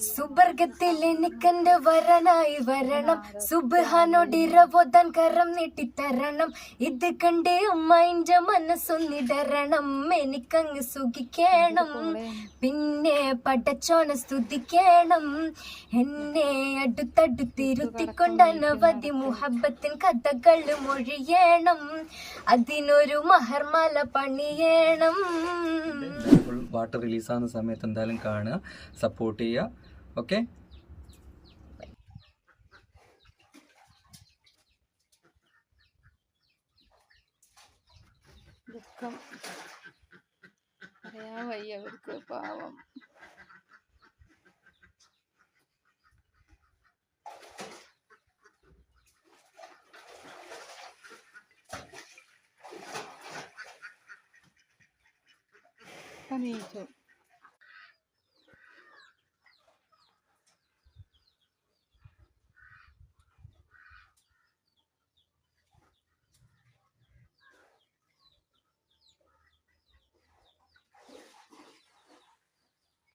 സുബർഗത്തിൽ എനിക്കെന്റെ വരനായി വരണം, സുബ്ഹാനോടിരവോദാൻ കരം നീട്ടിത്തരണം. ഇത് കണ്ടേ ഉമ്മയിന്റെ മനസ്സൊന്നിടരണം, എനിക്കങ്ങ് സുഖിക്കണം, പിന്നെ പടച്ചോനെ സ്തുതിക്കണം. എന്നെ അടുത്തടുത്തിരുത്തിക്കൊണ്ട് അനവധി മുഹബത്തിൻ കഥകൾ മൊഴിയണം, അതിനൊരു മഹർമാല പണിയണം. പാട്ട് റിലീസാകുന്ന സമയത്ത് എന്തായാലും കാണുക, സപ്പോർട്ട് ചെയ്യുക. ഓക്കെ, ദുഃഖം പറയാൻ വയ്യ അവർക്ക്, പാവം. പണിയിച്ചു